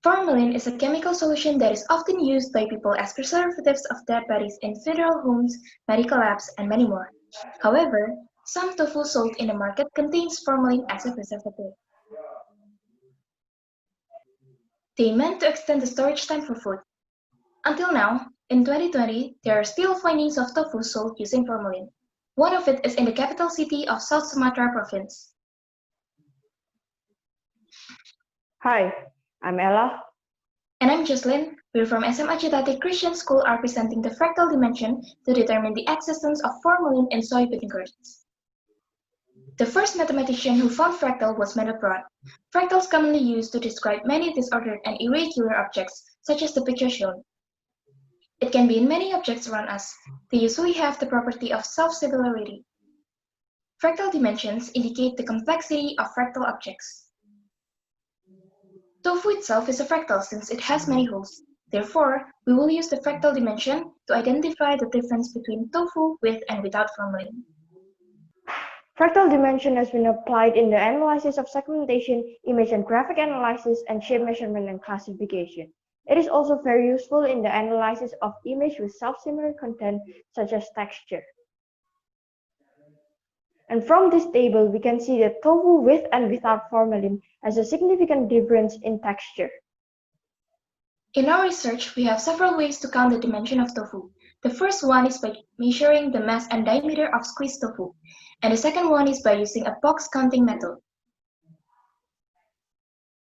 Formalin is a chemical solution that is often used by people as preservatives of dead bodies in funeral homes, medical labs, and many more. However, some tofu sold in the market contains formalin as a preservative. They meant to extend the storage time for food. Until now, in 2020, there are still findings of tofu sold using formalin. One of it is in the capital city of South Sumatra province. Hi, I'm Ella. And I'm Jesselyn. We're from SMA Cita Christian School are presenting the fractal dimension to determine the existence of formalin in soybean curds. The first mathematician who found fractal was Mandelbrot. Fractals commonly used to describe many disordered and irregular objects, such as the picture shown. It can be in many objects around us. They usually have the property of self-similarity. Fractal dimensions indicate the complexity of fractal objects. Tofu itself is a fractal since it has many holes. Therefore, we will use the fractal dimension to identify the difference between tofu with and without formalin. Fractal dimension has been applied in the analysis of segmentation, image and graphic analysis, and shape measurement and classification. It is also very useful in the analysis of image with self-similar content, such as texture. And from this table, we can see that tofu with and without formalin has a significant difference in texture. In our research, we have several ways to count the dimension of tofu. The first one is by measuring the mass and diameter of squeezed tofu, and the second one is by using a box counting method.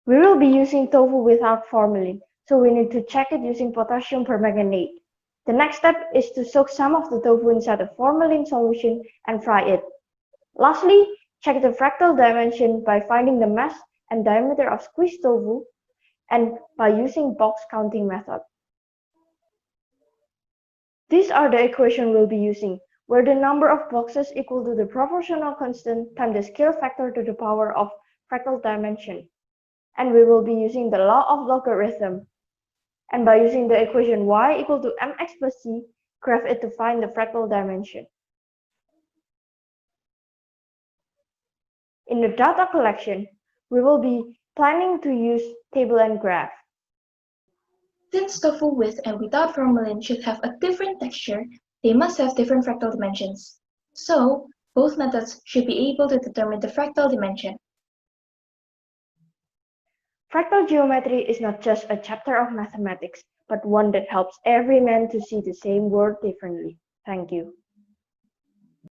We will be using tofu without formalin, so we need to check it using potassium permanganate. The next step is to soak some of the tofu inside a formalin solution and fry it. Lastly, check the fractal dimension by finding the mass and diameter of squeezed tofu and by using box counting method. These are the equations we'll be using, where the number of boxes equal to the proportional constant times the scale factor to the power of fractal dimension. And we will be using the law of logarithm. And by using the equation y equal to mx plus c, graph it to find the fractal dimension. In the data collection, we will be planning to use table and graph. Since tofu with and without formalin should have a different texture, they must have different fractal dimensions. So, both methods should be able to determine the fractal dimension. Fractal geometry is not just a chapter of mathematics, but one that helps every man to see the same world differently. Thank you.